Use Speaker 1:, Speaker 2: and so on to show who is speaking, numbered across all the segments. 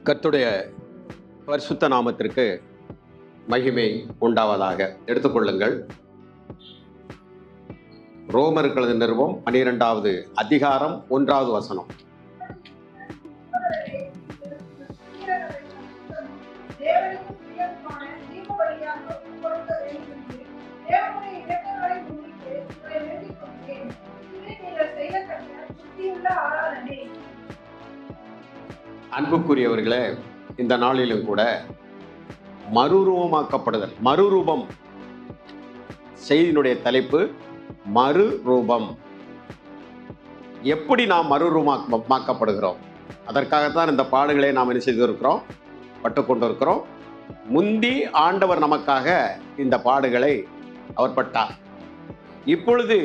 Speaker 1: கர்த்தருடைய பரிசுத்த நாமத்திற்கு மகிமை உண்டாவதாக. எடுத்துக்கொள்ளுங்கள், ரோமர்கள் நிறுவம் 12வது அதிகாரம் 1வது வசனம். அன்புக்குரியவர்களே, இந்த நாளிலும் கூட மறுரூபமாக்கப்படுதல், மறுரூபம். செய்தியினுடைய தலைப்பு மறுரூபம். எப்படி நாம் மறுரூபமாக்கப்படுகிறோம்? அதற்காகத்தான் இந்த பாடுகளை நாம் என்ன செய்திருக்கிறோம், பட்டுக்கொண்டிருக்கிறோம். முந்தி ஆண்டவர் நமக்காக இந்த பாடுகளை அவர் பட்டார். இப்பொழுது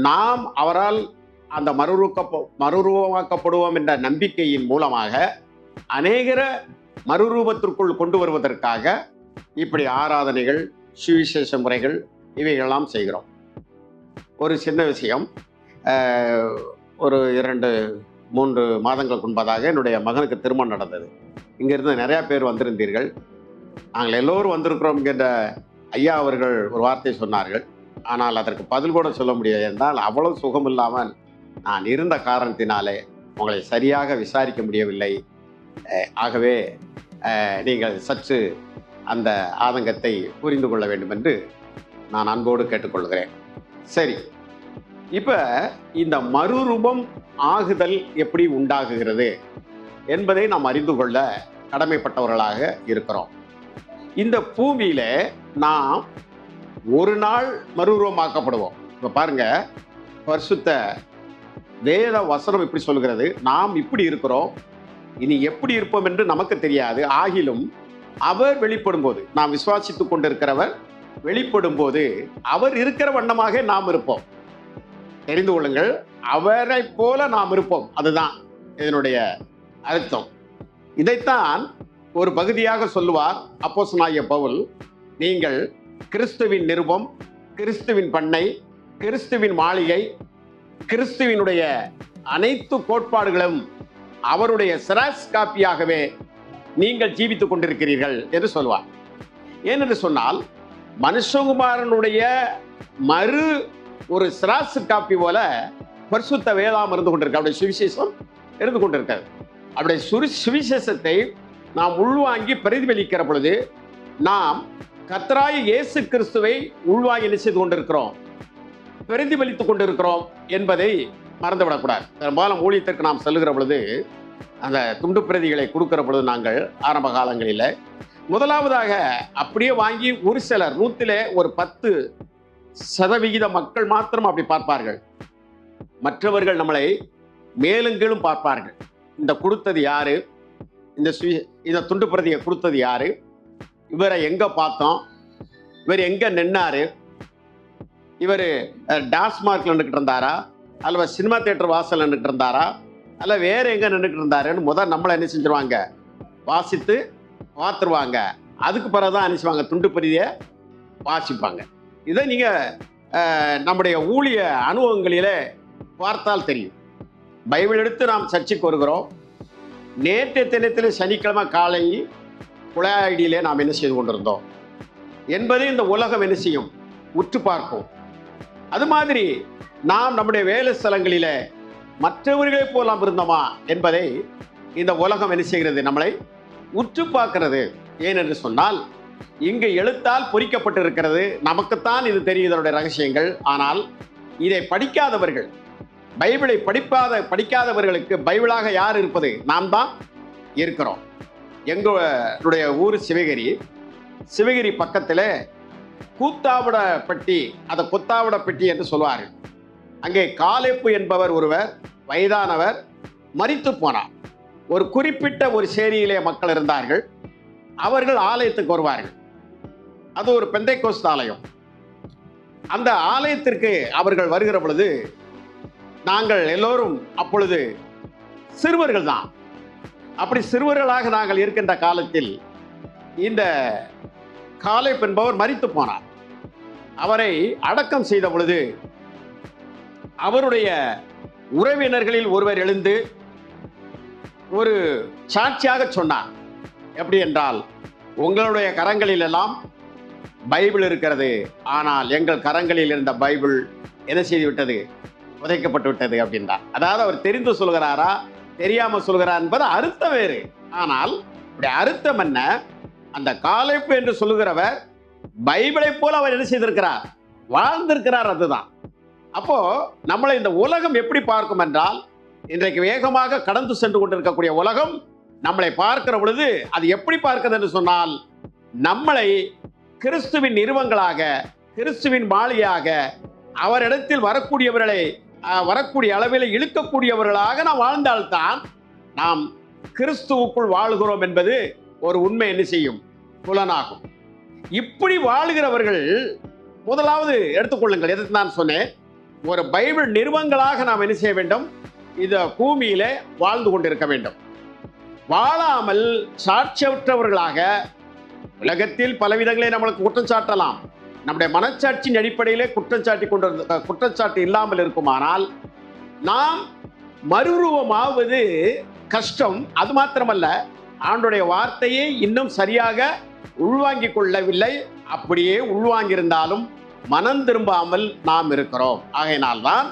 Speaker 1: நாம் அவரால் அந்த மறுரூபமாக்கப்படுவோம் என்ற நம்பிக்கையின் மூலமாக அநேகர மறுரூபத்திற்குள் கொண்டு வருவதற்காக இப்படி ஆராதனைகள், சுவிசேஷ முறைகள் இவைகளெல்லாம் செய்கிறோம். ஒரு சின்ன விஷயம், ஒரு 2-3 மாதங்களுக்கு முன்பதாக என்னுடைய மகனுக்கு திருமணம் நடந்தது. இங்கிருந்து நிறையா பேர் வந்திருந்தீர்கள். நாங்கள் எல்லோரும் வந்திருக்கிறோம் என்கின்ற ஐயா அவர்கள் ஒரு வார்த்தை சொன்னார்கள். ஆனால் அதற்கு பதில் கூட சொல்ல முடியாது. என்றால் அவ்வளவு சுகம் இல்லாமல் நான் இருந்த காரணத்தினாலே உங்களை சரியாக விசாரிக்க முடியவில்லை. ஆகவே நீங்கள் சற்று அந்த ஆதங்கத்தை புரிந்து கொள்ள வேண்டும் என்று நான் அன்போடு கேட்டுக்கொள்கிறேன். சரி, இப்போ இந்த மறுரூபம் ஆகுதல் எப்படி உண்டாகுகிறது என்பதை நாம் அறிந்து கொள்ள கடமைப்பட்டவர்களாக இருக்கிறோம். இந்த பூமியில நாம் ஒரு நாள் மறுரூபமாக்கப்படுவோம். இப்போ பாருங்க, பரிசுத்த வேத வசனம் இப்படி சொல்கிறது, நாம் இப்படி இருக்கிறோம், இனி எப்படி இருப்போம் என்று நமக்கு தெரியாது. ஆகிலும் அவர் வெளிப்படும் போது, நாம் விசுவாசித்துக் கொண்டிருக்கிறவர் வெளிப்படும் போது அவர் இருக்கிற வண்ணமாக நாம் இருப்போம். தெரிந்து கொள்ளுங்கள், அவரை போல நாம் இருப்போம். அதுதான் இதனுடைய அர்த்தம். இதைத்தான் ஒரு பகுதியாக சொல்லுவார் அப்போஸ்தலனாகிய பவுல். நீங்கள் கிறிஸ்துவின் நிருபம், கிறிஸ்துவின் பண்ணை, கிறிஸ்துவின் மாளிகை, கிறிஸ்துவினுடைய அனைத்து கோட்பாடுகளும் அவருடைய செராக்ஸ் காப்பியாகவே நீங்கள் ஜீவித்துக் கொண்டிருக்கிறீர்கள் என்று சொல்வார். ஏனென்று சொன்னால், மனுஷகுமாரனுடைய மறு ஒரு செராக்ஸ் காப்பி போல பரிசுத்த வேதாகம் இருந்து கொண்டிருக்க, அவருடைய சுவிசேஷம் இருந்து கொண்டிருக்கிறது. அவருடைய சுவிசேஷத்தை நாம் உள்வாங்கி பிரதிபலிக்கிற பொழுது நாம் கர்த்தராகிய இயேசு கிறிஸ்துவை உள்வாங்கி என்ன செய்து கொண்டிருக்கிறோம், பிரதிபலித்துக் கொண்டிருக்கிறோம் என்பதை மறந்துவிடக்கூடாது. பெரும்பாலும் ஊழியத்திற்கு நாம் செல்லுகிற பொழுது அந்த துண்டு பிரதிகளை கொடுக்கிற பொழுது நாங்கள் ஆரம்ப காலங்களில் முதலாவதாக அப்படியே வாங்கி ஒரு சிலர் 100ல் ஒரு 10% மக்கள் மாத்திரம் அப்படி பார்ப்பார்கள். மற்றவர்கள் நம்மளை மேலும் கீழும் பார்ப்பார்கள். இந்த கொடுத்தது யாரு, இந்த துண்டு பிரதியை கொடுத்தது யாரு, இவரை எங்க பார்த்தோம், இவர் எங்க நின்னாரு, இவர் டாஸ்மார்க்ல நின்றுக்கிட்டு இருந்தாரா, அல்ல சினிமா தியேட்டர் வாசல் நின்றுக்கிட்டு இருந்தாரா, அல்ல வேற எங்க நின்றுக்கிட்டு இருந்தாருன்னு முதல் நம்மளை என்ன செஞ்சிருவாங்க, வாசித்து பார்த்துருவாங்க. அதுக்கு பிறகுதான் அனுப்பிச்சுவாங்க, துண்டு பிரதியை வாசிப்பாங்க. இதை நீங்க நம்முடைய ஊழிய அனுபவங்களிலே பார்த்தால் தெரியும். பைபிள் எடுத்து நாம் சர்ச்சைக்கு வருகிறோம். நேற்றைய தினத்தில் சனிக்கிழமை காலை குழாயிலே நாம் என்ன செய்து கொண்டிருந்தோம் என்பதை இந்த உலகம் என்ன செய்யும், உற்று பார்க்கும். அது மாதிரி நாம் நம்முடைய வேலை ஸ்தலங்களில மற்றவர்களைப் போல நாம் இருந்தோமா என்பதை இந்த உலகம் என்ன செய்கிறது, நம்மளை உற்று பார்க்கிறது. ஏனென்று சொன்னால், இங்கு எழுத்தால் பொறிக்கப்பட்டிருக்கிறது, நமக்குத்தான் இது தெரியும் இதனுடைய ரகசியங்கள். ஆனால் இதை படிக்காதவர்கள், பைபிளை படிக்காதவர்களுக்கு பைபிளாக யார் இருப்பது, நாம் தான் இருக்கிறோம். எங்களுடைய ஊர் சிவகிரி பக்கத்தில் கூத்தாவிடப்பட்டி, அதை கொத்தாவிடப்பட்டி என்று சொல்வார்கள். அங்கே காலேப்பு என்பவர் ஒருவர் வயதானவர் மரித்து போனார். ஒரு குறிப்பிட்ட ஒரு சேரியிலே மக்கள் இருந்தார்கள். அவர்கள் ஆலயத்துக்கு வருவார்கள். அது ஒரு பெந்தைக்கோஸ்து ஆலயம். அந்த ஆலயத்திற்கு அவர்கள் வருகிற பொழுது நாங்கள் எல்லோரும் அப்பொழுது சிறுவர்கள் தான். அப்படி சிறுவர்களாக நாங்கள் இருக்கின்ற காலத்தில் இந்த காலேப் என்பவர் மரித்து போனார். அவரை அடக்கம் செய்த பொழுது அவருடைய உறவினர்களில் ஒருவர் எழுந்து ஒரு சாட்சியாக சொன்னார். எப்படி என்றால், உங்களுடைய கரங்களில் எல்லாம் பைபிள் இருக்கிறது, ஆனால் எங்கள் கரங்களில் இருந்த பைபிள் என்ன செய்து விட்டது? உதைக்கப்பட்டு விட்டது அப்படின்றார். அதாவது அவர் தெரிந்து சொல்கிறாரா தெரியாம சொல்கிறார் என்பது அர்த்தம் வேறு. ஆனால் இப்படி அர்த்தம் என்ன? அந்த காலேப் என்று சொல்லுகிறவர் பைபிளை போல அவர் என்ன செய்திருக்கிறார்? வாழ்ந்திருக்கிறார். அதுதான். அப்போ நம்மளை இந்த உலகம் எப்படி பார்க்கும் என்றால், இன்றைக்கு வேகமாக கடந்து சென்று கொண்டிருக்கக்கூடிய உலகம் நம்மளை பார்க்கிற பொழுது அது எப்படி பார்க்கிறது என்று சொன்னால், நம்மளை கிறிஸ்துவின் நிறுவங்களாக, கிறிஸ்துவின் மாளிகையாக, அவரிடத்தில் வரக்கூடிய அளவில் இழுக்கக்கூடியவர்களாக நாம் வாழ்ந்தால்தான் நாம் கிறிஸ்துவுக்குள் வாழ்கிறோம் என்பது ஒரு உண்மை என்ன செய்யும்? புலனாகும். இப்படி வாழ்கிறவர்கள் முதலாவது எடுத்துக்கொள்ளுங்கள். எதை நான் சொன்னேன்? ஒரு பைபிள் நிறுவங்களாக நாம் என்ன செய்ய வேண்டும்? இந்த பூமியிலே வாழ்ந்து கொண்டிருக்க வேண்டும். வாழாமல் சாட்சியற்றவர்களாக, உலகத்தில் பலவிதங்களை நம்மளுக்கு குற்றம் சாட்டலாம். நம்முடைய மனச்சாட்சியின் அடிப்படையிலே குற்றச்சாட்டு இல்லாமல் இருக்குமானால் நாம் மறுரூபமாவது கஷ்டம். அது மாத்திரமல்ல, ஆண்டவருடைய வார்த்தையை இன்னும் சரியாக உள்வாங்கிக் கொள்ளவில்லை. அப்படியே உள்வாங்கியிருந்தாலும் மனம் திரும்பாமல் நாம் இருக்கிறோம். ஆகையினால்தான்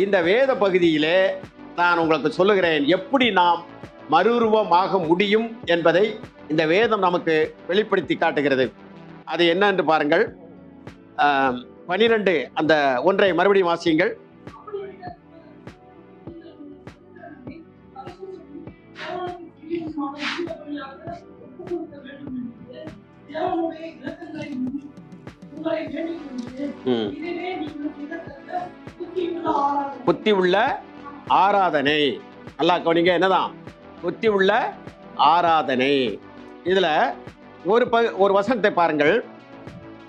Speaker 1: இந்த வேத பகுதியிலே நான் உங்களுக்கு சொல்லுகிறேன், எப்படி நாம் மறுரூபமாக முடியும் என்பதை இந்த வேதம் நமக்கு வெளிப்படுத்தி காட்டுகிறது. அது என்ன என்று பாருங்கள். 12 அந்த 1 மறுபடியும் வாசியுங்கள். புத்தி உள்ள ஆராதனை. நல்லா கவனிங்க. என்னதான் புத்தி உள்ள ஆராதனை? இதுல ஒரு வசனத்தை பாருங்கள்.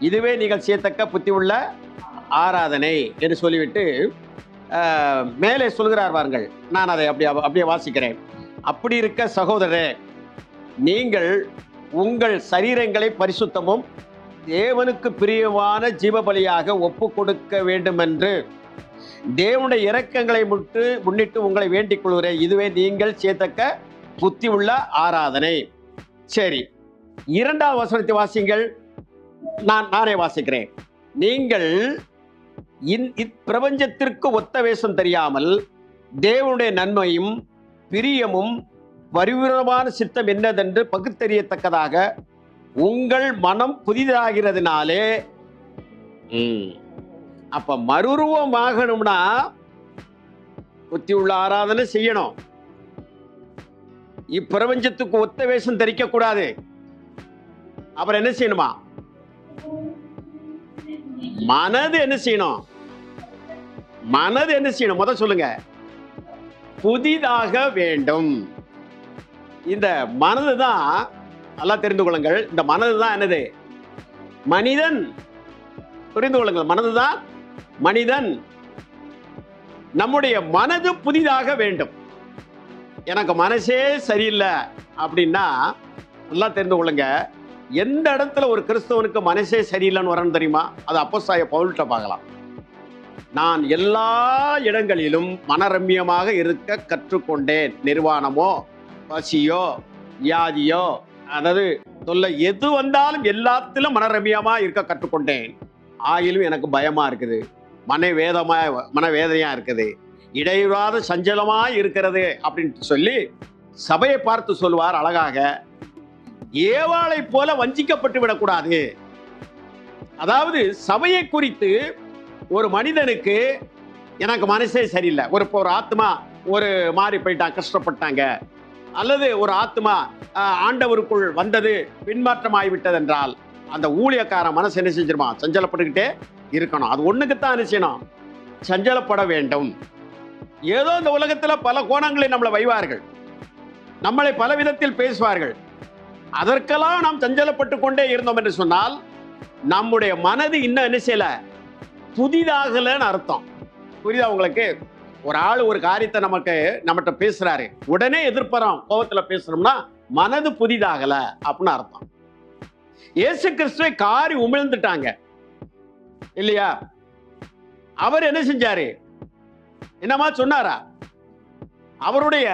Speaker 1: இதுவே நீங்கள் செய்யத்தக்க புத்தி உள்ள ஆராதனை என்று சொல்லிவிட்டு மேலே சொல்கிறார் பாருங்கள். நான் அதை அப்படியே வாசிக்கிறேன். அப்படி இருக்க சகோதரரே, நீங்கள் உங்கள் சரீரங்களை பரிசுத்தமும் தேவனுக்கு பிரியமான ஜீவபலியாக ஒப்பு கொடுக்க வேண்டும் என்று தேவனுடைய இரக்கங்களை முன்னிட்டு உங்களை வேண்டிக் கொள்கிறேன். இதுவே நீங்கள் செய்யத்தக்க புத்தி உள்ள ஆராதனை. சரி, 2வது வசனத்தை வாசிங்கள். நானே வாசிக்கிறேன். நீங்கள் இப்பிரபஞ்சத்திற்கு ஒத்த வேஷம் தெரியாமல் தேவனுடைய நன்மையும் பிரியமும் பரிபூரணமான சித்தம் என்னதென்று பகுத்தறியத்தக்கதாக உங்கள் மனம் புதிதாகிறதுனாலே. அப்ப மறுரூபமாகணும்னா புத்தி உள்ள ஆராதனை செய்யணும். இப்பிரபஞ்சத்துக்கு ஒத்த வேஷம் தரிக்க கூடாது. அப்புறம் என்ன செய்யணுமா? மனது என்ன செய்யணும்? முத சொல்லுங்க. புதிதாக வேண்டும். இந்த மனது தான், நல்லா தெரிந்து கொள்ளுங்கள், இந்த மனது தான் என்னது? மனிதன். புரிந்து கொள்ளுங்கள், மனதுதான் மனிதன். நம்முடைய மனது புதிதாக வேண்டும். எனக்கு மனசே சரியில்லை அப்படின்னா நல்லா தெரிந்து கொள்ளுங்க, எந்த இடத்துல ஒரு கிறிஸ்தவனுக்கு மனசே சரியில்லைன்னு வரணும் தெரியுமா? அது அப்போஸ்தலனாகிய பவுல்கிட்ட பார்க்கலாம். நான் எல்லா இடங்களிலும் மனரம்யமாக இருக்க கற்றுக்கொண்டேன். நிர்வாணமோ பசியோ வியாதியோ, அதாவது சொல்ல எது வந்தாலும் எல்லாத்திலும் மனரம்யமா இருக்க கற்றுக்கொண்டேன். ஆயிலும் எனக்கு பயமா இருக்குது, மனவேதனையா இருக்குது, இடைவிடாத சஞ்சலமா இருக்கிறது அப்படின்னு சொல்லி சபையை பார்த்து சொல்லுவார் அழகாக. ஏவாளை போல வஞ்சிக்கப்பட்டு விடக்கூடாது. அதாவது சபையை குறித்து ஒரு மனிதனுக்கு எனக்கு மனசே சரியில்லை, ஒரு ஆத்மா ஒரு மாறி போயிட்டான், கஷ்டப்பட்டாங்க, அல்லது ஒரு ஆத்மா ஆண்டவருக்குள் வந்தது பின்மாற்றம் ஆகிவிட்டது என்றால் அந்த ஊழியக்காரன் மனசு என்ன செஞ்சிருமா? சஞ்சலப்பட்டுக்கிட்டே இருக்கணும். அது ஒண்ணுக்குத்தான் என்ன செய்யணும்? சஞ்சலப்பட வேண்டும். ஏதோ இந்த உலகத்துல பல கோணங்களில் நம்மளை வைவார்கள், நம்மளை பல விதத்தில் பேசுவார்கள். அதற்கெல்லாம் நாம் சஞ்சலப்பட்டு கொண்டே இருந்தோம் என்று சொன்னால் நம்முடைய மனது இன்னும் என்ன செய்யல? புதிதாகலன்னு அர்த்தம். புரியுதா உங்களுக்கு? ஒரு ஆள் ஒரு காரியத்தை நம்மகிட்ட பேசுறாரு, உடனே எதிர்ப்புறோம், கோபத்துல பேசுறோம்னா மனது புதிதாகல அப்படின்னு அர்த்தம். இயேசு கிறிஸ்துவை காரி உமிழ்ந்துட்டாங்க இல்லையா? அவர் என்ன செஞ்சாரு? என்னமா சொன்னாரா? அவருடைய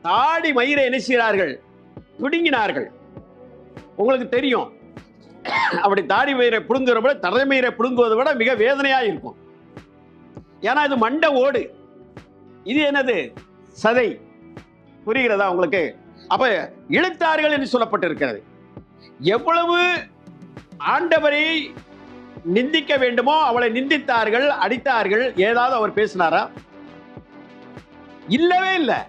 Speaker 1: தாடி மயிரை என்ன செய்கிறார்கள்? பிடுங்கினார்கள். உங்களுக்கு தெரியும், அப்படி தாடி மயிரை பிடுங்குற விட தலைமயிரை பிடுங்குவதை விட மிக வேதனையா இருக்கும். ஏன்னா இது மண்டை ஓடு, இது என்னது? சதை. புரிகிறதா உங்களுக்கு? அப்ப இழுத்தார்கள் என்று சொல்லப்பட்டிருக்கிறது. எவ்வளவு ஆண்டவரை நிந்திக்க வேண்டுமோ அவளை நிந்தித்தார்கள், அடித்தார்கள். ஏதாவது அவர் பேசினாரா? இல்லவே இல்லை.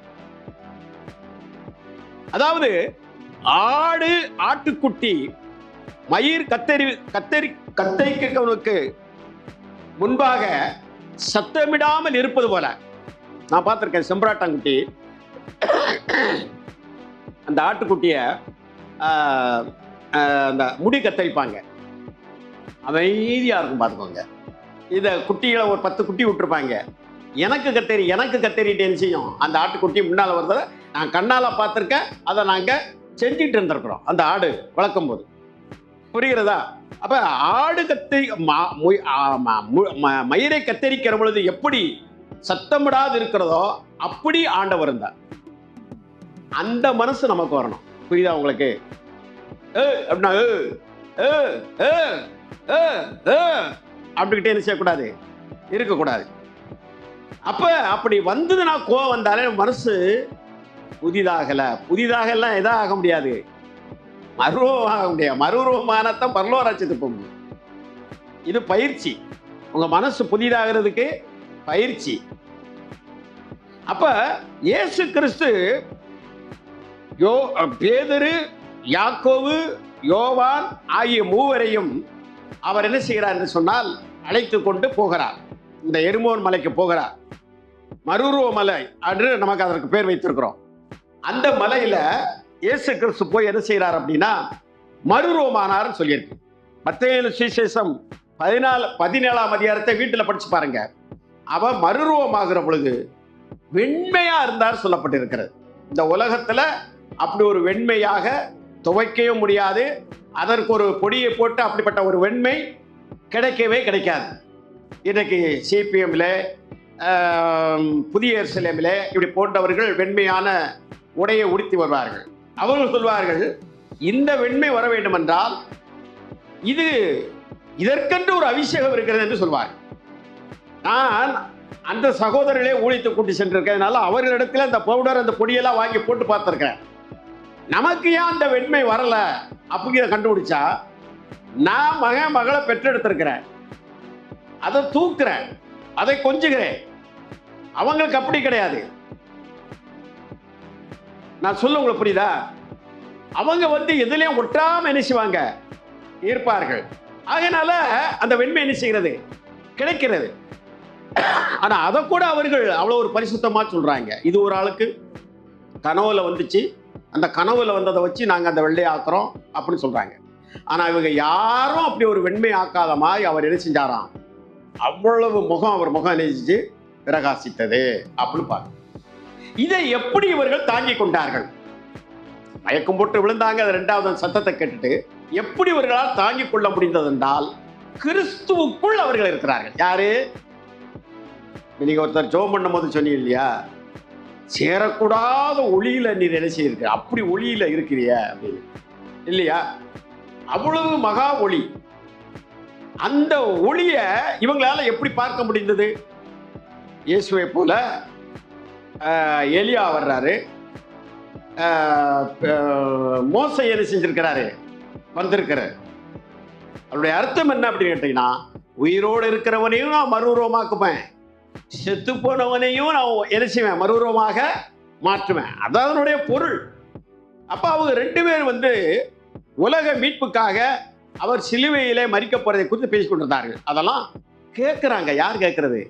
Speaker 1: அதாவது ஆடு, ஆட்டுக்குட்டி மயிர் கத்தரிக்கவனுக்கு முன்பாக சத்தமிடாமல் இருப்பது போல நான் பார்த்திருக்கேன். செம்பராட்டாங்குட்டி அந்த ஆட்டுக்குட்டிய அந்த முடி கத்தரிப்பாங்க, அமைதியா இருக்கும். பார்த்துக்கோங்க, இதை குட்டிகளை ஒரு 10 குட்டி விட்டுருப்பாங்க. எனக்கு கத்தரிட்டேன்னு செய்யும். அந்த ஆட்டுக்குட்டி முன்னால் வருறத நான் கண்ணால் பார்த்துருக்கேன். அதை நாங்கள் செஞ்சுட்டு இருந்திருக்கிறோம் அந்த ஆடு வளர்க்கும் போது. புரிகிறதா? அப்ப ஆடு மயிரை கத்தரிக்கிற பொழுது எப்படி சத்தமிடாது இருக்கிறதோ அப்படி ஆண்டவர் இருந்தார். அந்த மனசு நமக்கு வரணும். புரியுதா உங்களுக்கு? அப்படின்னா அப்படிக்கிட்டே என்ன செய்யக்கூடாது? இருக்கக்கூடாது. அப்ப அப்படி வந்ததுன்னா கோவம் வந்தாலே மனசு புதிதாகலாம் எதாக ஆக முடியாது, மறுரூபம் ஆக முடியாது. மறுரூபமானத்தான் பரலோராட்சியத்துக்கு போக முடியும். இது பயிற்சி. உங்க மனசு புதிதாகிறதுக்கு பயிற்சி. அப்ப இயேசு கிறிஸ்து பேதுரு, யாக்கோபு, யோவான் ஆகிய மூவரையும் அவர் என்ன செய்கிறார் என்று சொன்னால் அழைத்து கொண்டு போகிறார். இந்த எருமோன் மலைக்கு போகிறார். மறுரூப மலை என்று நமக்கு அதற்கு பேர் வைத்திருக்கிறோம். அந்த மலையில இயேசு கிறிஸ்து போய் என்ன செய்கிறார் அப்படின்னா மறுரூபமானார்னு சொல்லியிருக்கு. மத்தேயு சுவிசேஷம் 17ஆம் அதிகாரத்தை வீட்டில் படிச்சு பாருங்க. அவ மறுரூபமாகிற பொழுது வெண்மையா இருந்தார் சொல்லப்பட்டிருக்கிறது. இந்த உலகத்துல அப்படி ஒரு வெண்மையாக துவைக்கவே முடியாது. அதற்கு ஒரு பொடியை போட்டு அப்படிப்பட்ட ஒரு வெண்மை கிடைக்கவே கிடைக்காது. இன்றைக்கு சிபிஎம்ல, புதிய எருசலேமில் இப்படி போன்றவர்கள் வெண்மையான உடையை உடுத்தி வருவார்கள். அவர்கள் சொல்வார்கள், இந்த வெண்மை வர வேண்டும் என்றால் இதற்கென்று ஒரு அபிஷேகம் இருக்கிறது என்று சொல்வார். நான் அந்த சகோதரர்களே ஊழியத்தை கூட்டி சென்றிருக்கிறதுனால அவர்களிடத்தில் அந்த பவுடர், அந்த பொடியெல்லாம் வாங்கி போட்டு பார்த்துருக்கிறேன். நமக்கு ஏன் அந்த வெண்மை வரல அப்படிங்கிற கண்டுபிடிச்சா, நான் மகளை பெற்றெடுத்திருக்கிறேன், அதை தூக்குறேன், அதை கொஞ்சுகிறேன். அவங்களுக்கு அப்படி கிடையாது. நான் சொல்ல உங்களுக்கு புரியுதா? அவங்க எதுலையும் ஒட்டாம என்ன செய்வாங்க? இருப்பார்கள். அதனால அந்த வெண்மை என்ன செய்கிறது? கிடைக்கிறது. ஆனா அதை கூட அவர்கள் அவ்வளவு ஒரு பரிசுத்தமா சொல்றாங்க. இது ஒரு ஆளுக்கு கனவுல வந்துச்சு, அந்த கனவுல வந்ததை வச்சு நாங்க அந்த வெள்ளையை ஆக்குறோம் அப்படின்னு சொல்றாங்க. ஆனா இவங்க யாரும் அப்படி ஒரு வெண்மை ஆக்காத மாதிரி அவர் என்ன செஞ்சாராம்? அவ்வளவு அவர் முகம் நினைச்சு பிரகாசித்தது அப்படின்னு பாருங்க. இதை எப்படி இவர்கள் தாங்கி கொண்டார்கள்? மயக்கம் போட்டு விழுந்தாங்க. அது 2வது சத்தத்தை கேட்டுட்டு எப்படி இவர்களால் தாங்கிக் கொள்ள முடிந்தது என்றால் கிறிஸ்துவுக்குள் அவர்கள் இருக்கிறார்கள். யாரு? நீங்க ஒருத்தர் ஜெபம் பண்ணும் போது சொன்னீங்க இல்லையா, சேரக்கூடாத ஒளியில நீ என்ன செய்யிருக்க, அப்படி ஒளியில இருக்கிறிய அப்படின்னு இல்லையா? அவ்வளவு மகா ஒளி. அந்த ஒளிய இவங்களால எப்படி பார்க்க முடிந்தது? இயேசுவை போல எலியா வர்றாரு, மோசே என்ன செஞ்சிருக்கிறாரு? வந்திருக்கிறார். அவருடைய அர்த்தம் என்ன அப்படின்னு கேட்டீங்கன்னா, உயிரோடு இருக்கிறவனையும் நான் மறுரூபமாக்குவேன், செத்து போனவனையும் நான் என்ன செய்வேன்? மறுரூபமாக மாற்றுவேன். அதான் அதனுடைய பொருள். அப்ப அவங்க 2 பேர் உலக மீட்புக்காக அவர் சிலுவையிலே மரிக்க போறதை குறித்து பேசிக் கொண்டிருந்தார்கள். அதெல்லாம் கேட்கிறாங்க. யார் கேட்கறது?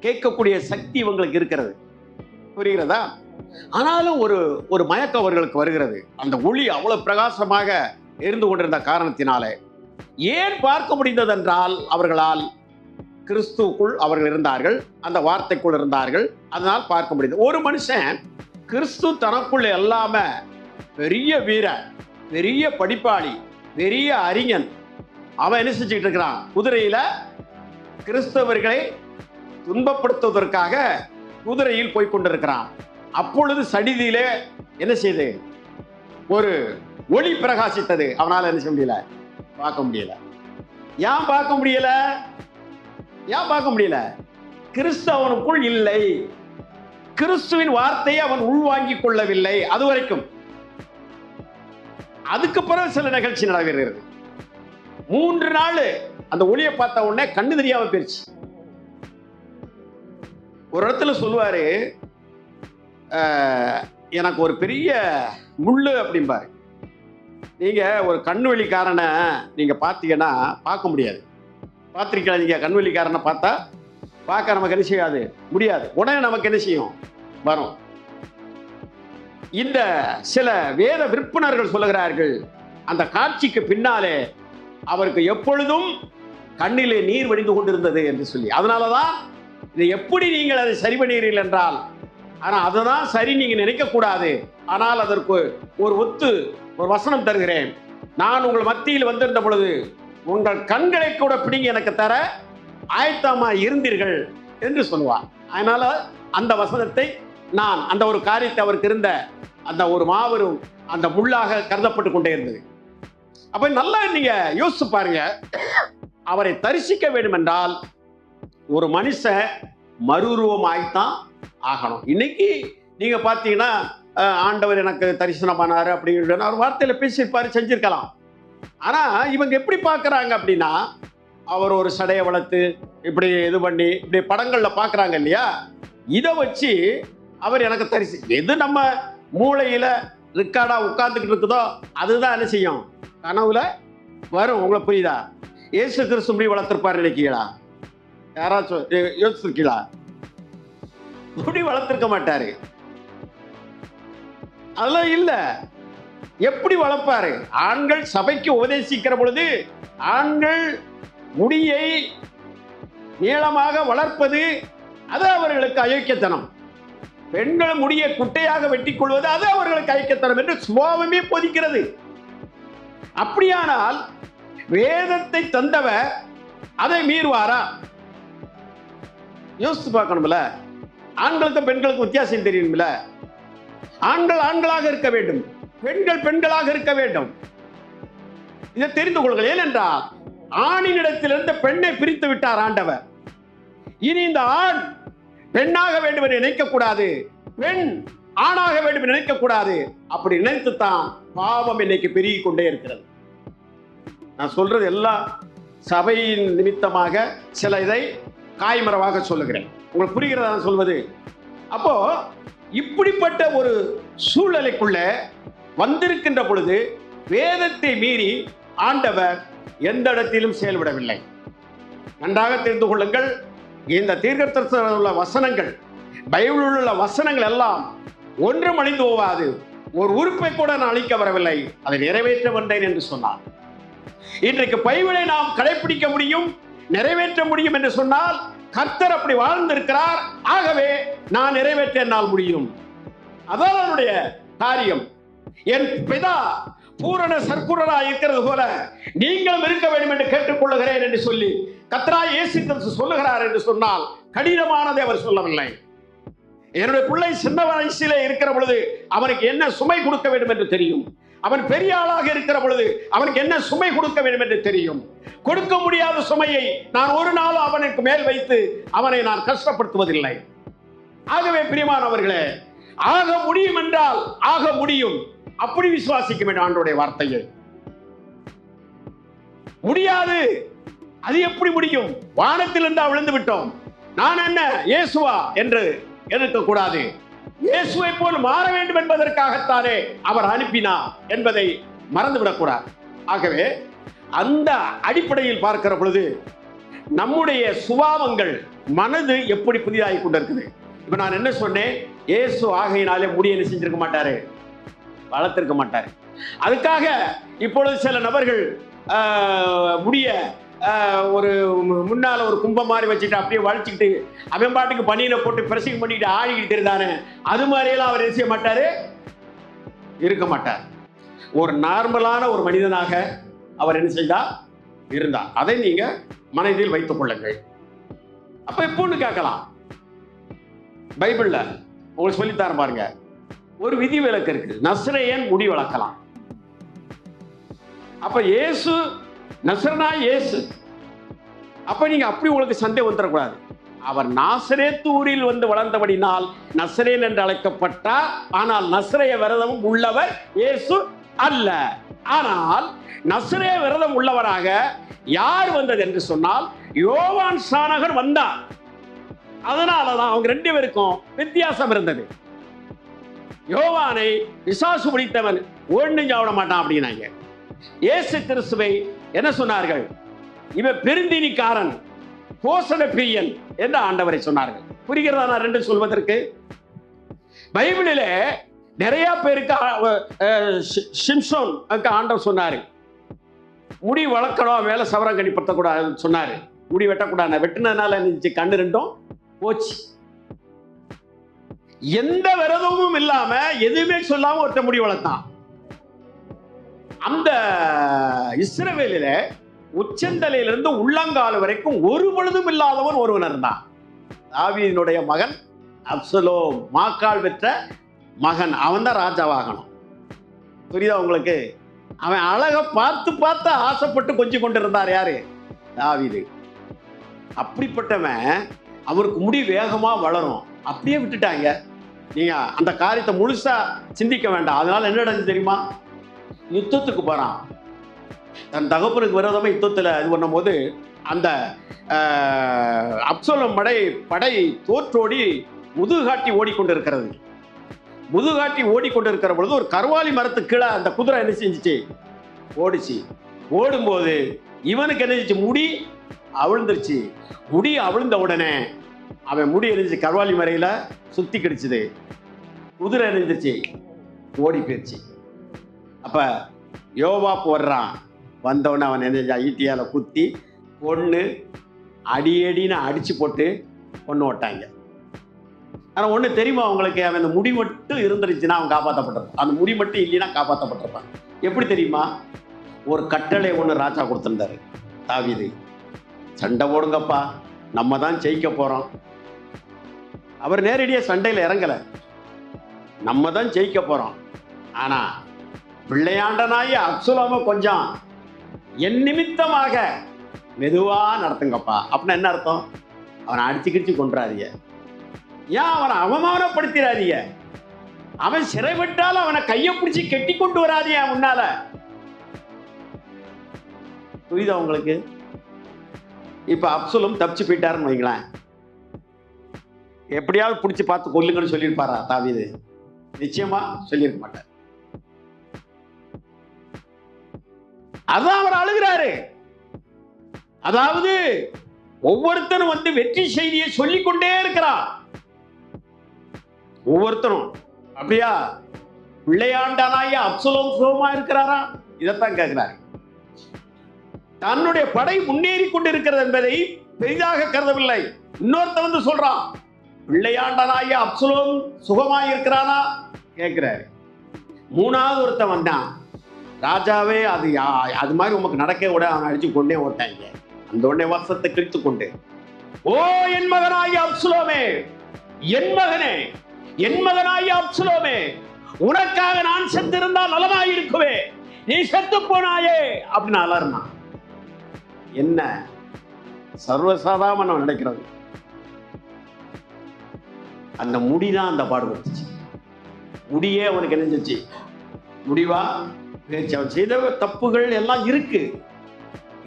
Speaker 1: கேட்கக்கூடிய சக்தி இவங்களுக்கு இருக்கிறது. புரிகிறதா? ஆனாலும் ஒரு மயக்கம் அவர்களுக்கு வருகிறது. அந்த ஒளி அவ்வளவு பிரகாசமாக இருந்து கொண்டிருந்த காரணத்தினாலே ஏன் பார்க்க முடிந்தது என்றால், அவர்களால் கிறிஸ்துவுக்குள் அவர்கள் இருந்தார்கள், அந்த வார்த்தைக்குள் இருந்தார்கள், அதனால் பார்க்க முடிந்தது. ஒரு மனுஷன் கிறிஸ்து தனக்குள்ள எல்லாம பெரிய வீரன், பெரிய படிப்பாளி, பெரிய அறிஞன், அவன் என்ன செஞ்சுட்டு இருக்கிறான்? குதிரையில கிறிஸ்தவர்களை துன்பப்படுத்துவதற்காக குதிரையில் போய் கொண்டிருக்கிறான். அப்பொழுது சடிதியிலே என்ன செய்து ஒரு ஒளி பிரகாசித்தது. அவனால் என்ன செய்ய முடியல? பார்க்க முடியல. ஏன் பார்க்க முடியல? ஏன் பார்க்க முடியல? கிறிஸ்து அவனுக்குள் இல்லை. கிறிஸ்துவின் வார்த்தையை அவன் உள்வாங்கிக் கொள்ளவில்லை. அது வரைக்கும். அதுக்கு பிறகு சில நிகழ்ச்சி நடைபெறுகிறது. 3 நாள் அந்த ஒளியை பார்த்த உடனே கண்ணு தெரியாம போயிருச்சு. ஒரு இடத்துல சொல்லுவாரு, எனக்கு ஒரு பெரிய முள்ளு அப்படிம்பாரு. நீங்க ஒரு கண்வெளிக்காரனை நீங்க பார்த்தீங்கன்னா பார்க்க முடியாது. பார்த்திருக்கீங்களா? நீங்க கண்வெளிக்காரனை பார்த்தா பார்க்க நமக்கு என்ன செய்யாது? முடியாது. உடனே நமக்கு என்ன செய்யும்? வரும். இந்த சில வேத விற்பனர்கள் சொல்லுகிறார்கள், அந்த காட்சிக்கு பின்னாலே அவருக்கு எப்பொழுதும் கண்ணிலே நீர் வடிந்து கொண்டிருந்தது என்று சொல்லி. அதனாலதான் இதை எப்படி நீங்கள் அதை சரி பண்ணுகிறீர்கள் என்றால், ஆனால் அதை தான் சரி நீங்க நினைக்க கூடாது. ஆனால் அதற்கு ஒரு வசனம் தருகிறேன். நான் உங்கள் மத்தியில் வந்திருந்த பொழுது உங்கள் கண்களை கூட பிடிங்க எனக்கு தர ஆயத்தமா இருந்தீர்கள் என்று சொல்லுவார். அதனால அந்த வசனத்தை நான் அந்த ஒரு காரியத்தை அவருக்கு இருந்த அந்த ஒரு மாபெரும் அந்த முள்ளாக கருதப்பட்டு கொண்டே இருந்தது. அப்ப நல்லா நீங்க யோசிச்சு பாருங்க. அவரை தரிசிக்க வேண்டும் என்றால் ஒரு மனுஷன் மறுரூபமாய்த்தான் ஆகணும். இன்னைக்கு நீங்க பாத்தீங்கன்னா ஆண்டவர் எனக்கு தரிசனமானாரு அப்படின்னு அவர் வார்த்தையில பேசியிருப்பாரு, செஞ்சிருக்கலாம். ஆனா இவங்க எப்படி பார்க்கறாங்க அப்படின்னா, அவர் ஒரு சடையை வளர்த்து இப்படி இது பண்ணி இப்படி படங்கள்ல பார்க்கறாங்க இல்லையா? இதை வச்சு அவர் எனக்கு எது நம்ம மூளையில ரிக்கார்டா உட்கார்ந்துக்கிட்டு இருக்குதோ அதுதான் என்ன செய்யும்? கனவுல வரும். உங்களுக்கு புரியுதா? இயேசு கிறிஸ்து இப்படி வளர்த்திருப்பாரு நினைக்கிறீங்களா? யாராச்சும் யோசிச்சிருக்கீங்களா? இப்படி வளர்த்திருக்க மாட்டாரு. அதெல்லாம் இல்ல. எப்படி வளர்ப்பாரு? ஆண்கள் சபைக்கு உபதேசிக்கிற பொழுது ஆண்கள் முடியை நீளமாக வளர்ப்பது அது அவர்களுக்கு அயோக்கியத்தனம். பெண்கள் முடியை குட்டையாக வெட்டிக் கொள்வது அது அவர்களுக்கு அயோக்கியத்தனம் என்று சுபாவமே போதிக்கிறது. அப்படியானால் வேதத்தை தந்தவர் அதை மீறுவாரா? யோசித்து பார்க்கணும்ல. ஆண்களுக்கும் பெண்களுக்கும் வித்தியாசம் தெரியும்ல. ஆண்கள் ஆண்களாக இருக்க வேண்டும், பெண்கள் பெண்களாக இருக்க வேண்டும். இதை தெரிந்து கொள்ளுங்கள். ஏனென்றால் ஆணினிடத்திலிருந்து பெண்ணை பிரித்து விட்டார் ஆண்டவர். இனி இந்த ஆண் பெண்ணாக வேண்டும் என்று நினைக்க கூடாது, பெண் ஆணாக வேண்டும் என்று நினைக்க கூடாது. அப்படி நினைத்துத்தான் பாவம் இன்னைக்கு பெருகி கொண்டே இருக்கிறது. நான் சொல்றது எல்லாம் சபையின் நிமித்தமாக சில இதை காய்மரமாக சொல்லுகிறேன். உங்களுக்கு புரிகிறதா நான் சொல்வது? அப்போ இப்படிப்பட்ட ஒரு சூழ்நிலைக்குள்ள வந்திருக்கின்ற பொழுது வேதத்தை மீறி ஆண்டவர் எந்த இடத்திலும் செயல்படவில்லை. நன்றாக தெரிந்து கொள்ளுங்கள். இந்த தீர்க்கதரிசனத்தில் உள்ள வசனங்கள், பைபிளில் உள்ள வசனங்கள் எல்லாம் ஒன்றும் அழிந்து போவாது. ஒரு உறுப்பை கூட நான் அழிக்க வரவில்லை, அதை நிறைவேற்ற வந்தேன் என்று சொன்னார். இன்றைக்கு பைபிளை நாம் கடைபிடிக்க முடியும், நிறைவேற்ற முடியும் என்று சொன்னால் கர்த்தர் அப்படி வாழ்ந்திருக்கிறார். ஆகவே நான் நிறைவேற்ற என்னால் முடியும். அதான் அவருடைய காரியம். என் பிதா பூரண சர்க்குணராய் இருக்கிறது போல நீங்களும் இருக்க வேண்டும் என்று கேட்டுக்கொள்ளுகிறேன் என்று சொல்லி கர்த்தராகிய இயேசு கிறிஸ்து சொல்லுகிறார் என்று சொன்னால் கடினமானதை அவர் சொல்லவில்லை. என்னுடைய பிள்ளை சின்ன வயசிலே இருக்கிற பொழுது அவனுக்கு என்ன சுமை கொடுக்க வேண்டும் என்று தெரியும். அவன் பெரிய ஆளாக இருக்கிற பொழுது அவனுக்கு என்ன சுமை கொடுக்க வேண்டும் என்று தெரியும். கொடுக்க முடியாத சுமையை நான் ஒரு நாள் அவனுக்கு மேல் வைத்து அவனை நான் கஷ்டப்படுத்துவதில்லை. ஆகவே பிரியமானவர்களே, ஆக முடியும் என்றால் ஆக முடியும். அப்படி விசுவாசிக்க வேண்டும் ஆண்டவருடைய வார்த்தையை. முடியாது, அது எப்படி முடியும்? வானத்தில் இருந்தா விழுந்து விட்டோம், நான் என்ன இயேசுவா என்று எதிர்க்கக்கூடாது. இயேசுவை போல் மாற வேண்டும் என்பதற்காகத்தானே அவர் அனுப்பினார் என்பதை மறந்துவிடக்கூடாது. ஆகவே அந்த அடிப்படையில் பார்க்கிற பொழுது நம்முடைய சுபாவங்கள், மனது எப்படி புதிதாகி கொண்டிருக்குது. இப்ப நான் என்ன சொன்னேன்? இயேசு ஆகையினாலே முடிய என்ன செஞ்சிருக்க மாட்டாரு, வளர்த்திருக்க மாட்டாரு. அதுக்காக இப்பொழுது சில நபர்கள் முடிய ஒரு முன்னால ஒரு கும்பம் மாதிரி வச்சுட்டு அப்படியே வளைச்சுக்கிட்டு அவன் பாட்டுக்கு பனியில போட்டு பிரசிங் பண்ணிட்டு ஆடிக்கிட்டு இருந்தானே, அது மாதிரியெல்லாம் அவர் என்ன செய்ய மாட்டாரு, இருக்க மாட்டார். ஒரு நார்மலான ஒரு மனிதனாக அவர் என்ன செய்தார், இருந்தார். அதை நீங்க மனதில் வைத்துக் கொள்ளுங்கள். அப்ப இப்போன்னு கேட்கலாம், பைபிள்ல உங்களுக்கு சொல்லித்தர பாருங்க. ஒரு விதி விலக்கு இருக்கு. நசரேயன் முடி வளர்க்கலாம். அப்ப இயேசு நசரனா இயேசு. அப்ப நீங்க அப்படி உங்களுக்கு சந்தேகம் வந்துடக்கூடாது. அவர் நாசரேத்து ஊரில் வந்து வளர்ந்தபடினால் நசரேன் என்று அழைக்கப்பட்டார். ஆனால் நசரேய விரதமும் உள்ளவர் இயேசு அல்ல. ஆனால் நசரேய விரதம் உள்ளவராக யார் வந்தது என்று சொன்னால் யோவான் ஸ்நானகர் வந்தார். அதனாலதான் அவங்க 2 பேருக்கும் வித்தியாசம் இருந்தது. யோவானை பிசாசு பிடித்தவன் ஒண்ணு சாப்பிட மாட்டான் அப்படின்னாங்க. இயேசு கிறிஸ்துவை என்ன சொன்னார்கள்? இவன் பெருந்தினிக்காரன், போசன பிரியன் என்று ஆண்டவரை சொன்னார்கள். புரிகிறதா நான் 2 சொல்வதற்கு? பைபிளிலே நிறைய பேருக்கு சிம்சோன் ஆண்டவர் சொன்னாரு, முடி வளர்க்கணும், மேல சவரம் கடிப்படுத்தக்கூடாது சொன்னாரு. முடி வெட்டக்கூடாது. வெட்டினதுனால கண்ணு 2ம் போச்சு. எந்த விரதமும் இல்லாம எதுவுமே சொல்லாம ஒருத்த முடி வளர்த்தான். அந்த இஸ்ரவேலில உச்சந்தலையிலிருந்து உள்ளங்கால் வரைக்கும் ஒரு பொழுதும் இல்லாதவன் ஒருவன் இருந்தான். தாவீதினுடைய மகன் அப்சலோம், மாக்கால் பெற்ற மகன். அவன் தான் ராஜாவாகணும். புரியுதா உங்களுக்கு? அவன் அழக பார்த்து பார்த்து ஆசைப்பட்டு கொஞ்சம் கொண்டு இருந்தார். யாரு? தாவீது. அப்படிப்பட்டவன் அவருக்கு முடி வேகமா வளரும். அப்படியே விட்டுட்டாங்க. நீங்க அந்த காரியத்தை முழுசா சிந்திக்க வேண்டாம். அதனால என்ன நடந்து தெரியுமா? யுத்தத்துக்கு போறான். தன் தகப்பனுக்கு விரோதமா யுத்தத்தில் இது பண்ணும் போது அந்த அப்சலோம் படை தோற்றோடி முதுகாட்டி ஓடிக்கொண்டிருக்கிறது. முதுகாட்டி ஓடிக்கொண்டிருக்கிற பொழுது ஒரு கருவாலி மரத்துக்கு கீழே அந்த குதிரை என்ன செஞ்சிச்சு? ஓடிச்சு. ஓடும்போது இவனுக்கு என்ன செஞ்சு? முடி அவிழ்ந்துருச்சு. முடி அவிழ்ந்த உடனே அவன் முடி எரிஞ்சு கருவாலி மரையில சுத்தி கிடைச்சது. குதிரை எரிஞ்சிச்சு, ஓடி போயிடுச்சு. அப்ப யோவாப் வர்றான். வந்தவொடனே அவன் என்ன ஈட்டியால குத்தி பொண்ணு அடியடின்னு அடிச்சு போட்டு பொண்ணு ஓட்டாங்க. ஆனால் ஒன்று தெரியுமா அவங்களுக்கு? அவன் அந்த முடி மட்டும் இருந்துருச்சுன்னா அவன் காப்பாற்றப்பட்டிருப்பான். அந்த முடி மட்டும் இல்லைன்னா காப்பாற்றப்பட்டிருப்பான். எப்படி தெரியுமா? ஒரு கட்டளை ஒன்று ராஜா கொடுத்துருந்தாரு தாவீது. சண்டை போடுங்கப்பா, நம்ம தான் ஜெயிக்க போறோம். அவர் நேரடியாக சண்டையில் இறங்கலை. நம்ம தான் ஜெயிக்க போறோம். ஆனா பிள்ளையாண்டனாய அப்சலோம கொஞ்சம் என் நிமித்தமாக மெதுவா நடத்துங்கப்பா. அப்படின்னா என்ன அர்த்தம்? அவனை அடிச்சு கிடிச்சு கொன்றாதீங்க. ஏன் அவனை அவமானப்படுத்திடாதீங்க. அவன் சிறைவிட்டால் அவனை கையை பிடிச்சி கெட்டி கொண்டு வராதியா முன்னால. புரியுதா உங்களுக்கு? இப்ப அப்சலோம் தப்பிச்சு போயிட்டாருன்னு வைங்களேன். எப்படியாவது பிடிச்சி பார்த்து கொல்லுங்கன்னு சொல்லியிருப்பாரா தாவீது? நிச்சயமா சொல்லியிருக்க மாட்டார். அதான் அவர் அழுகிறாரு. அதாவது ஒவ்வொருத்தரும் வந்து வெற்றி செய்தியை சொல்லிக் கொண்டே இருக்கிறார். ஒவ்வொருத்தரும் அப்படியா? பிள்ளையாண்டானாய அப்சலோம் சுகமா இருக்கிறாரா? இதைத்தான் கேட்கிறாரு. தன்னுடைய படை முன்னேறி கொண்டிருக்கிறது என்பதை பெரிதாக கருதவில்லை. இன்னொருத்த வந்து சொல்றான், பிள்ளையாண்டனாய அப்சலோம் சுகமாய் இருக்கிறானா கேட்கிறாரு. 3வது ஒருத்தன் வந்தான், ராஜாவே அது மாதிரி உமக்கு நடக்க விட அவனை அடிச்சு கொண்டே ஓட்டாங்க. அந்த உடனே வசத்தை கிழித்து கொண்டு, ஓ என் மகனாய அப்சலோமே, என் மகனே, என் மகனாய அப்சலோமே, உனக்காக நான் செத்திருந்தால் நலமாயிருக்குவே, நீ செத்து போனாயே அப்படின்னு அலர்னா. என்ன சர்வசாதாரண நினைக்கிறது? அந்த முடிதான் அந்த பாடுபட்டுச்சு. முடியே அவனுக்கு நினைஞ்சிச்சு. முடிவா பேச்சு. அவன் செய்த தப்புகள் எல்லாம் இருக்கு.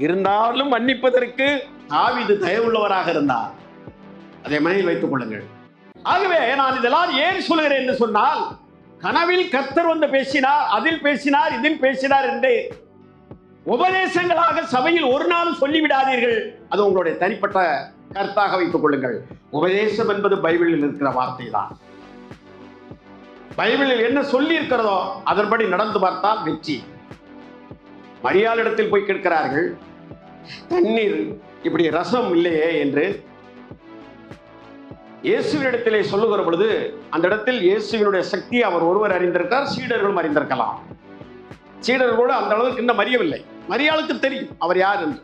Speaker 1: இருந்தாலும் மன்னிப்பதற்கு தாவீது தயவுள்ளவராக இருந்தார். அதை மனதில் வைத்துக் கொள்ளுங்கள். ஆகவே நான் இதெல்லாம் ஏன் சொல்கிறேன் என்று சொன்னால், கனவில் கர்த்தர் வந்து பேசினார், அதில் பேசினார், இதில் பேசினார் என்று உபதேசங்களாக சபையில் ஒரு நாளும் சொல்லிவிடாதீர்கள். அது உங்களுடைய தனிப்பட்ட கருத்தாக வைத்துக் கொள்ளுங்கள். உபதேசம் என்பது பைபிளில் இருக்கிற வார்த்தை தான். பைபிளில் என்ன சொல்லி இருக்கிறதோ அதன்படி நடந்து பார்த்தால் வெற்றி. மரியாளிடத்தில் போய் கேட்கிறார்கள், தண்ணீர் இப்படி ரசம் இல்லையே என்று. இயேசுவினிடத்திலே சொல்லுகிற பொழுது அந்த இடத்தில் இயேசுவினுடைய சக்தியை அவர் ஒருவர் அறிந்திருக்கார், சீடர்களும் அறிந்திருக்கலாம். சீடர்களோடு அந்த அளவுக்கு இன்னும் அறியவில்லை. மரியாளுக்கு தெரியும் அவர் யார் என்று.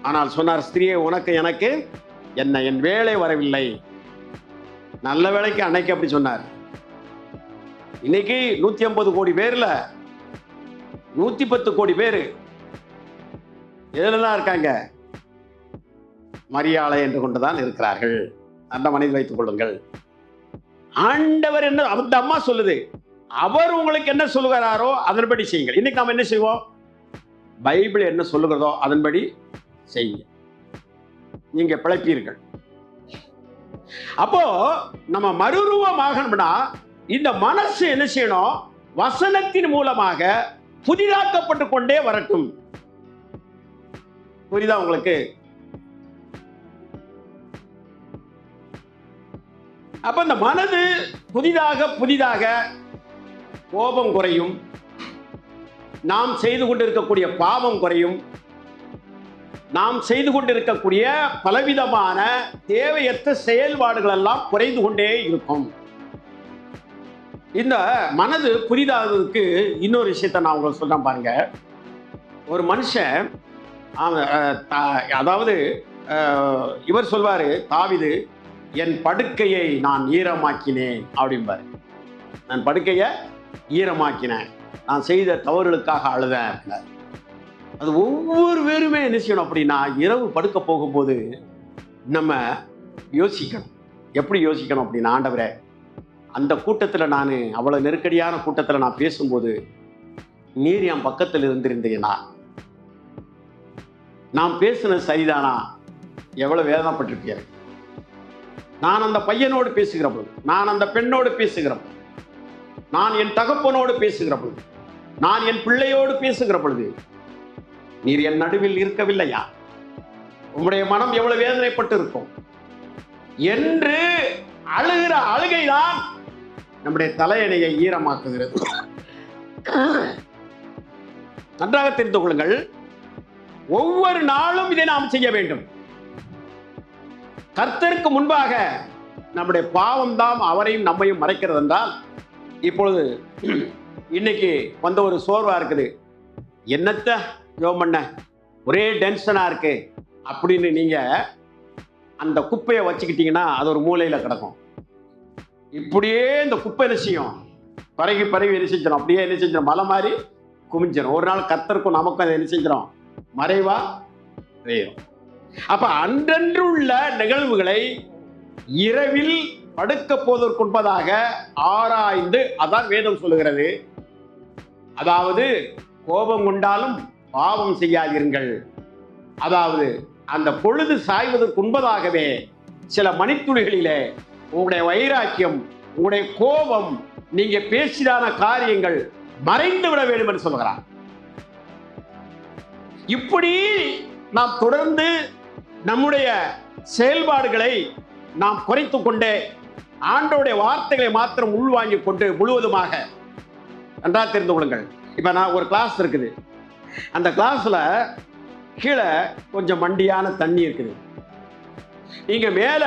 Speaker 1: ஆனால் சொன்னார், ஸ்திரியே, உனக்கு எனக்கு என்ன, என் வேலை வரவில்லை. நல்ல வேளைக்கு அன்னைக்கு அப்படி சொன்னார். இன்னைக்கு 150 கோடி பேர்ல 110 கோடி பேர் எதுலதான் இருக்காங்க? மரியாதை என்று கொண்டுதான் இருக்கிறார்கள். அந்த மனதில் வைத்துக் கொள்ளுங்கள். ஆண்டவர் என்ன, அந்த அம்மா சொல்லுது, அவர் உங்களுக்கு என்ன சொல்லுகிறாரோ அதன்படி செய்யுங்கள். இன்னைக்கு நாம் என்ன செய்வோம்? பைபிள் என்ன சொல்லுகிறதோ அதன்படி செய்யுங்க, நீங்க பிழைப்பீர்கள். அப்போ நம்ம மறுரூபமாகணும்னா இந்த மனசு என்ன செய்யணும்? வசனத்தின் மூலமாக புதிதாக்கப்பட்டு கொண்டே வரட்டும். புரியுதா உங்களுக்கு? அப்ப இந்த மனது புதிதாக புதிதாக கோபம் குறையும், நாம் செய்து கொண்டிருக்கக்கூடிய பாவம் குறையும், நாம் செய்து கொண்டிருக்கக்கூடிய பலவிதமான தேவையற்ற செயல்பாடுகள் எல்லாம் குறைந்து கொண்டே இருக்கும். இந்த மனது புதிதாகிறதுக்கு இன்னொரு விஷயத்தை நான் உங்களுக்கு சொல்றேன் பாருங்க. ஒரு மனுஷன் அதாவது இவர் சொல்வாரு, தாவீது, என் படுக்கையை நான் ஈரமாக்கினேன் அப்படிம்பாரு. நான் படுக்கையை ஈரமாக்கினேன், நான் செய்த தவறுகளுக்காக அழுதேன் அப்படின்னாரு. அது ஒவ்வொரு பேருமே என்ன செய்யணும் அப்படின்னா, இரவு படுக்க போகும்போது நம்ம யோசிக்கணும். எப்படி யோசிக்கணும் அப்படின்னா, ஆண்டவரே, அந்த கூட்டத்தில் நான் அவ்வளோ நெருக்கடியான கூட்டத்தில் நான் பேசும்போது நீர் என் பக்கத்தில் இருந்திருந்தீங்கன்னா நான் பேசுனது சரிதானா? எவ்வளோ வேதனைப்பட்டிருக்கேன். நான் அந்த பையனோடு பேசுகிற பொழுது, நான் அந்த பெண்ணோடு பேசுகிற பொழுது, நான் என் தகப்பனோடு பேசுகிற பொழுது, நான் என் பிள்ளையோடு பேசுகிற பொழுது நீர் என் நடுவில் இருக்கவில்லையா? உம்முடைய மனம் எவ்வளவு வேதனைப்பட்டு இருக்கும் என்று அழுகிற அழுகைதான் நம்முடைய தலையணையை ஈரமாக்குகிறது. நன்றாக தெரிந்து கொள்ளுங்கள். ஒவ்வொரு நாளும் இதை நாம் செய்ய வேண்டும். கர்த்தருக்கு முன்பாக நம்முடைய பாவம் தான் அவரையும் நம்மையும் மறைக்கிறது என்றால், இப்பொழுது இன்னைக்கு வந்த ஒரு சோர்வா இருக்குது, என்னத்த ஜெபம் பண்ண, ஒரே டென்ஷனா இருக்கு அப்படின்னு நீங்க அந்த குப்பையை வச்சுக்கிட்டீங்கன்னா அது ஒரு மூலையில கிடக்கும். இப்படியே இந்த குப்பை என்ன செய்யும்? பரகி பரவி என்ன செஞ்சிடும்? அப்படியே என்ன செஞ்சிடும்? மலை மாதிரி குமிஞ்சிடும். ஒரு நாள் கர்த்தருக்கும் நமக்கும் அதை என்ன செஞ்சிடும்? மறைவா வேறும். அப்ப அன்றன்று உள்ள நிகழ்வுகளை இரவில் படுக்க போவதற்கு முன்பதாக ஆராய்ந்து, அதான் வேதம் சொல்லுகிறது. அதாவது கோபம் கொண்டாலும் பாவம் செய்யாதீர்கள். அதாவது அந்த பொழுது சாய்வதற்கு முன்பதாகவே சில மணித்துளிகளிலே உங்களுடைய வைராக்கியம், உங்களுடைய கோபம், நீங்க பேசிதான காரியங்கள் மறைந்து விட வேண்டும் என்று சொல்கிறார். இப்படி நாம் தொடர்ந்து நம்முடைய செயல்பாடுகளை நாம் குறைத்து கொண்டே ஆண்டோடைய வார்த்தைகளை மாத்திரம் உள்வாங்கிக் கொண்டு முழுவதுமாக, நன்றாக தெரிந்து கொள்ளுங்கள். இப்ப நான் ஒரு கிளாஸ் இருக்குது, அந்த கிளாஸ்ல கீழே கொஞ்சம் மண்டியான தண்ணி இருக்குது. நீங்க மேல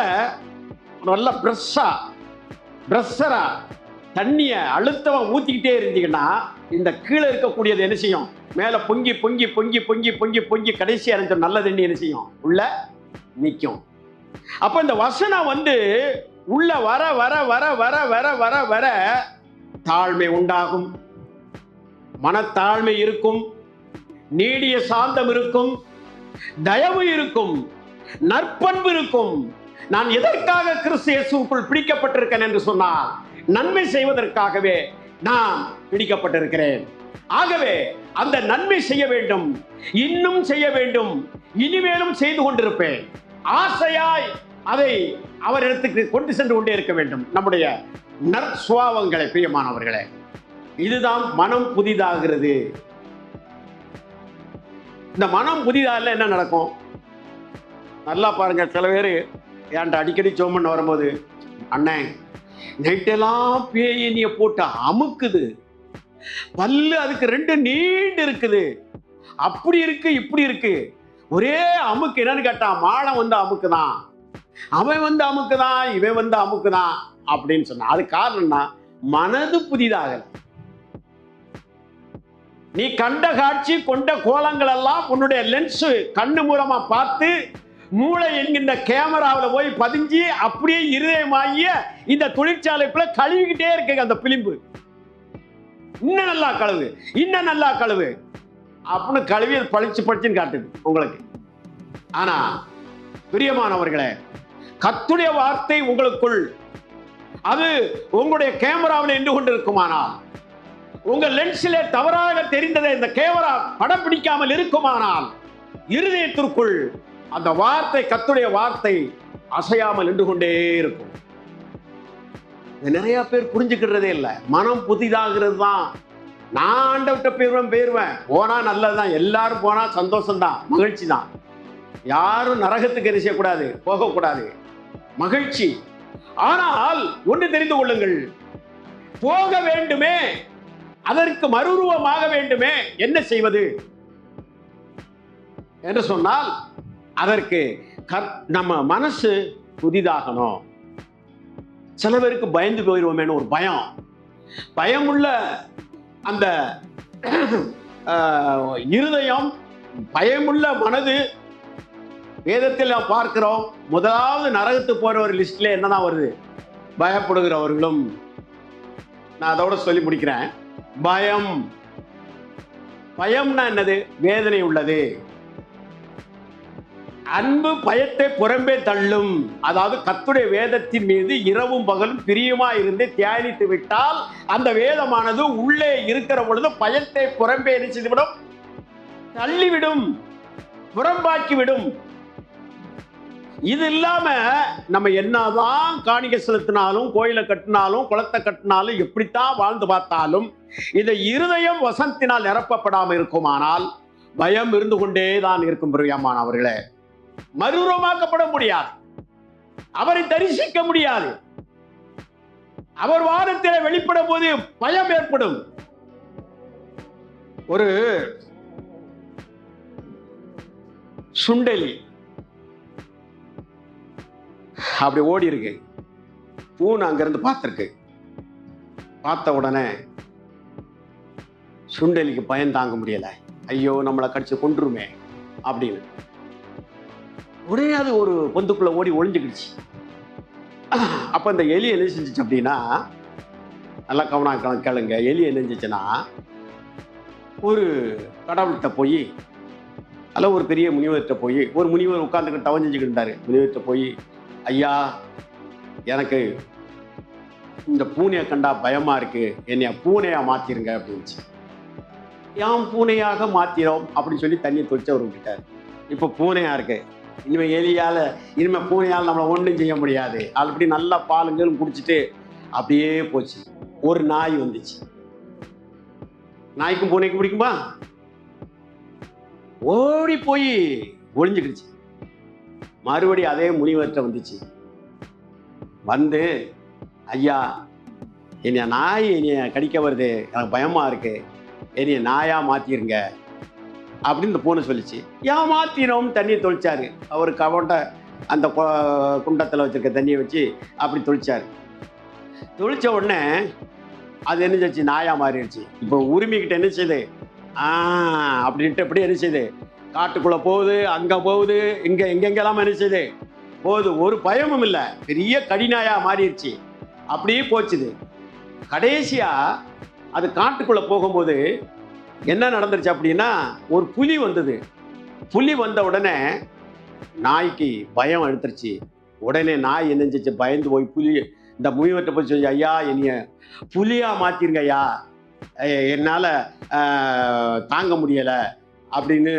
Speaker 1: நல்ல பிரஷரா தண்ணிய அழுத்தமா ஊத்திக்கிட்டே இருந்தீங்கன்னா இந்த கீழே இருக்கக்கூடியது என்ன செய்யும்? மேல பொங்கி பொங்கி பொங்கி பொங்கி பொங்கி பொங்கி கடைசி அடைஞ்ச நல்ல தண்ணி என்ன செய்யும்? உள்ள நிற்கும். அப்ப இந்த வசனம் உள்ள வர வர வர வர வர வர வர தாழ்மை உண்டாகும், மனத்தாழ்மை இருக்கும், நீடிய சாந்தம் இருக்கும், தயவு இருக்கும், நற்பண்பு இருக்கும். நான் எதற்காக கிறிஸ்து இயேசுவுக்குள் பிடிக்கப்பட்டிருக்கேன் என்று சொன்னால், நன்மை செய்வதற்காகவே நான் பிடிக்கப்பட்டிருக்கிறேன். ஆகவே அந்த நன்மை செய்ய வேண்டும், இன்னும் செய்ய வேண்டும், இனிமேலும் செய்து கொண்டிருப்பேன். ஆசையாய் அதை அவரிடத்துக்கு கொண்டு சென்று கொண்டே இருக்க வேண்டும். நம்முடைய நற்சுவாவங்களை, பிரியமானவர்களே, இதுதான் மனம் புதிதாகிறது. இந்த மனம் புதிதாக என்ன நடக்கும்? நல்லா பாருங்க. சில பேர் என்கிட்ட அடிக்கடி சோமன் வரும்போது, அண்ணே நைட்டெல்லாம் பேயினிய போட்டு அமுக்குது, பல்லு அதுக்கு 2 நீண்டு இருக்குது, அப்படி இருக்கு இப்படி இருக்கு, ஒரே அமுக்கு. என்னன்னு கேட்டா, மாடம் அமுக்குதான், அவன் அமுக்குதான், இவன் அமுக்குதான் அப்படின்னு சொன்னான். அது காரணம்னா மனது புதிதாக. நீ கண்ட காட்சி, கொண்ட கோலங்கள் எல்லாம் உன்னுடைய லென்ஸ் கண்ணு மூலமா பார்த்து மூளை என்கின்ற கேமராவில் போய் பதிஞ்சு அப்படியே இருதயமாகிய இந்த தொழிற்சாலைக்குள்ள கழுவிக்கிட்டே இருக்கு அந்த பிலிம்பு. இன்னும் நல்லா கழுவு, இன்னும் நல்லா கழுவு அப்படின்னு கழுவி பளிச்சு பளிச்சுன்னு காட்டுது உங்களுக்கு. ஆனா பிரியமானவர்களே, கர்த்தருடைய வார்த்தை உங்களுக்குள் அது உங்களுடைய கேமராவில் நின்று கொண்டிருக்குமானால், உங்க லென்ஸிலே தவறாக தெரிந்ததை இந்த கேமரா படம் பிடிக்காமல் இருக்குமானால், இருதயத்திற்குள் அந்த வார்த்தை, கர்த்தருடைய வார்த்தை அசையாமல் நின்று கொண்டே இருக்கும். நிறைய பேர் புரிஞ்சுக்கிறதே இல்லை. மனம் புதிதாகிறது தான். நான் ஆண்டவர்கிட்ட போயிருவேன், போனா நல்லதுதான், எல்லாரும் போனா சந்தோஷம்தான், மகிழ்ச்சி தான். யாரும் நரகத்துக்கு என்ன செய்யக்கூடாது, போகக்கூடாது, மகிழ்ச்சி. ஆனால் ஒன்று தெரிந்து கொள்ளுங்கள், போக வேண்டுமே, அதற்கு மறுரூபமாக வேண்டுமே, என்ன செய்வது என்று சொன்னால் அதற்கு நம்ம மனசு புதிதாகணும். சில பேருக்கு பயந்து போயிடுவோமேனு ஒரு பயம், பயமுள்ள அந்த இருதயம், பயமுள்ள மனது. வேதத்தில் நாம் பார்க்கிறோம், முதலாவது நரகத்துக்கு போற ஒரு லிஸ்ட்ல என்னதான் வருது, பயப்படுகிறவர்களும். நான் அதோட சொல்லி முடிக்கிறேன். பயம், பயம்னா என்னது? வேதனை உள்ளது. அன்பு பயத்தை புறம்பே தள்ளும். அதாவது கர்த்தருடைய வேதத்தின் மீது இரவும் பகலும் பிரியமா இருந்து தியானித்து விட்டால் அந்த வேதமானது உள்ளே இருக்கிற பொழுது பயத்தை புறம்பே செய்துவிடும், தள்ளிவிடும், புறம்பாக்கிவிடும். இது இல்லாம நம்ம என்னதான் காணிக்கை செலுத்தினாலும், கோயிலை கட்டினாலும், குளத்தை கட்டினாலும், எப்படித்தான் வாழ்ந்து பார்த்தாலும் இந்த இருதயம் வசனத்தினால் நிரப்பப்படாமல் இருக்குமானால் பயம் இருந்து கொண்டே தான் இருக்கும். பிரியமானவர்களே, மறுரூபமாக்கப்பட முடியாது, அவரை தரிசிக்க முடியாது. அவர் வானத்தில் வெளிப்படும் போது பயம் ஏற்படும். ஒரு சுண்டெலி அப்படி ஓடி இருக்கு, பூனை அங்கிருந்து பார்த்திருக்கு. பார்த்த உடனே சுண்டெலிக்கு பயம் தாங்க முடியல, ஐயோ நம்மளை கடிச்சு கொன்றுமே அப்படின்னு. உடனே அது ஒரு பொந்துக்குள்ள ஓடி ஒளிஞ்சுக்கிடுச்சு. அப்ப இந்த எலி என்ன செஞ்சிச்சு அப்படின்னா, நல்லா கவனம் கேளுங்க, எலி என்ன செஞ்சிச்சுன்னா, ஒரு கடவுள்கிட்ட போய், அல்ல ஒரு பெரிய முனிவர்கிட்ட போய், ஒரு முனிவர் உட்கார்ந்துக்கிட்டு தவம் செஞ்சுக்கிட்டு இருந்தாரு. முனிவர்கிட்ட போய், ஐயா எனக்கு இந்த பூனையை கண்டா பயமா இருக்கு, என்னைய பூனையா மாத்திருங்க அப்படின்ச்சு. யாம் பூனையாக மாத்திரோம் அப்படின்னு சொல்லி தண்ணியை தொளிச்சு அவர் விட்டுட்டார். இப்போ பூனையா இருக்கு, இனிமே பூனையால் நம்மளை ஒன்றும் செய்ய முடியாது. அப்படி நல்லா பாலுங்களும் குடிச்சிட்டு அப்படியே போச்சு. ஒரு நாய் வந்துச்சு. நாய்க்கும் பூனைக்கும் பிடிக்குமா? ஓடி போய் ஒளிஞ்சுக்கிடுச்சு. மறுபடியும் அதே முனிவர்கிட்ட வந்துச்சு. வந்து, ஐயா என்னைய கடிக்க வருது, எனக்கு பயமா இருக்கு, என்னைய நாயா மாத்திருங்க அப்படின்னு இந்த பூனை சொல்லிச்சு. ஏன் மாத்தினோம்? தண்ணியை தொளிச்சாரு. அவர் கவட்ட அந்த குண்டத்தில் வச்சிருக்க தண்ணியை வச்சு அப்படி தொளிச்சாரு. தொளிச்ச உடனே அது என்ன செஞ்சு, நாயா மாறிடுச்சு. இப்போ உரிமைக்கிட்ட என்ன செய்யுது, அப்படின்ட்டு எப்படி என்ன செய்யுது, காட்டுக்குள்ள போகுது, அங்க போகுது, எங்கெங்கெல்லாம் என்ன செய்யுது போகுது. ஒரு பயமும் இல்லை, பெரிய கடிநாயா மாறிடுச்சு. அப்படியே போச்சுது. கடைசியா அது காட்டுக்குள்ள போகும்போது என்ன நடந்துருச்சு அப்படின்னா, ஒரு புலி வந்தது. புலி வந்த உடனே நாய்க்கு பயம் எடுத்துருச்சு. உடனே நாய் என்ன செஞ்சு, பயந்து போய் புலி இந்த முனிவர்கிட்ட போய் சொல்லி, ஐயா என்னைய புலியா மாத்திருங்க ஐயா, என்னால் தாங்க முடியலை அப்படின்னு,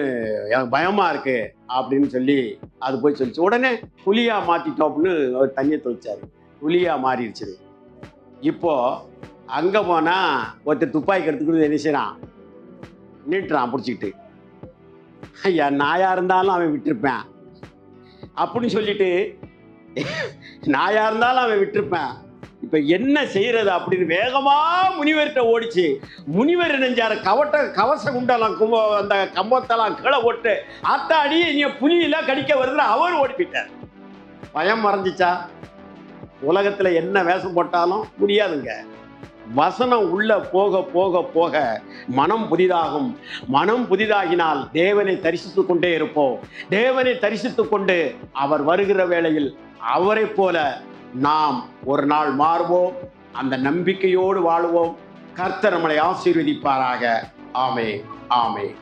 Speaker 1: எனக்கு பயமா இருக்கு அப்படின்னு சொல்லி அது போய் சொல்லிச்சு. உடனே புலியா மாத்திட்டோம் அப்படின்னு அவர் தண்ணியை தொளிச்சாரு. புலியா மாறிடுச்சு. இப்போ அங்க போனா ஒருத்தர் துப்பாக்கி எடுத்துக்கிட்டு என்ன செய்யறான், நின்றுறான் பிடிச்சிக்கிட்டு. ஐயா நாயா இருந்தாலும் அவன் விட்டுருப்பேன் அப்படின்னு சொல்லிட்டு, நாயா இருந்தாலும் அவன் விட்டுருப்பேன், இப்ப என்ன செய்யறது அப்படின்னு வேகமா முனிவர்கிட்ட ஓடிச்சு. முனிவர் நெஞ்சார கவச குண்டெல்லாம் அந்த கம்பத்தெல்லாம் கீழே போட்டு, அத்தாடி நீ புலியெல்லாம் கடிக்க வருதுல அவர் ஓடி போயிட்டார். பயம் மறைஞ்சிச்சா? உலகத்துல என்ன வேஷம் போட்டாலும் முடியாதுங்க. வசனம் உள்ள போக போக போக மனம் புதிதாகும். மனம் புதிதாகினால் தேவனை தரிசித்துக் கொண்டே இருப்போம். தேவனை தரிசித்துக் கொண்டு அவர் வருகிற வேளையில் அவரை போல நாம் ஒரு நாள் மாறுவோம். அந்த நம்பிக்கையோடு வாழுவோம். கர்த்தர் நம்மளை ஆசீர்வதிப்பாராக. ஆமென், ஆமென்.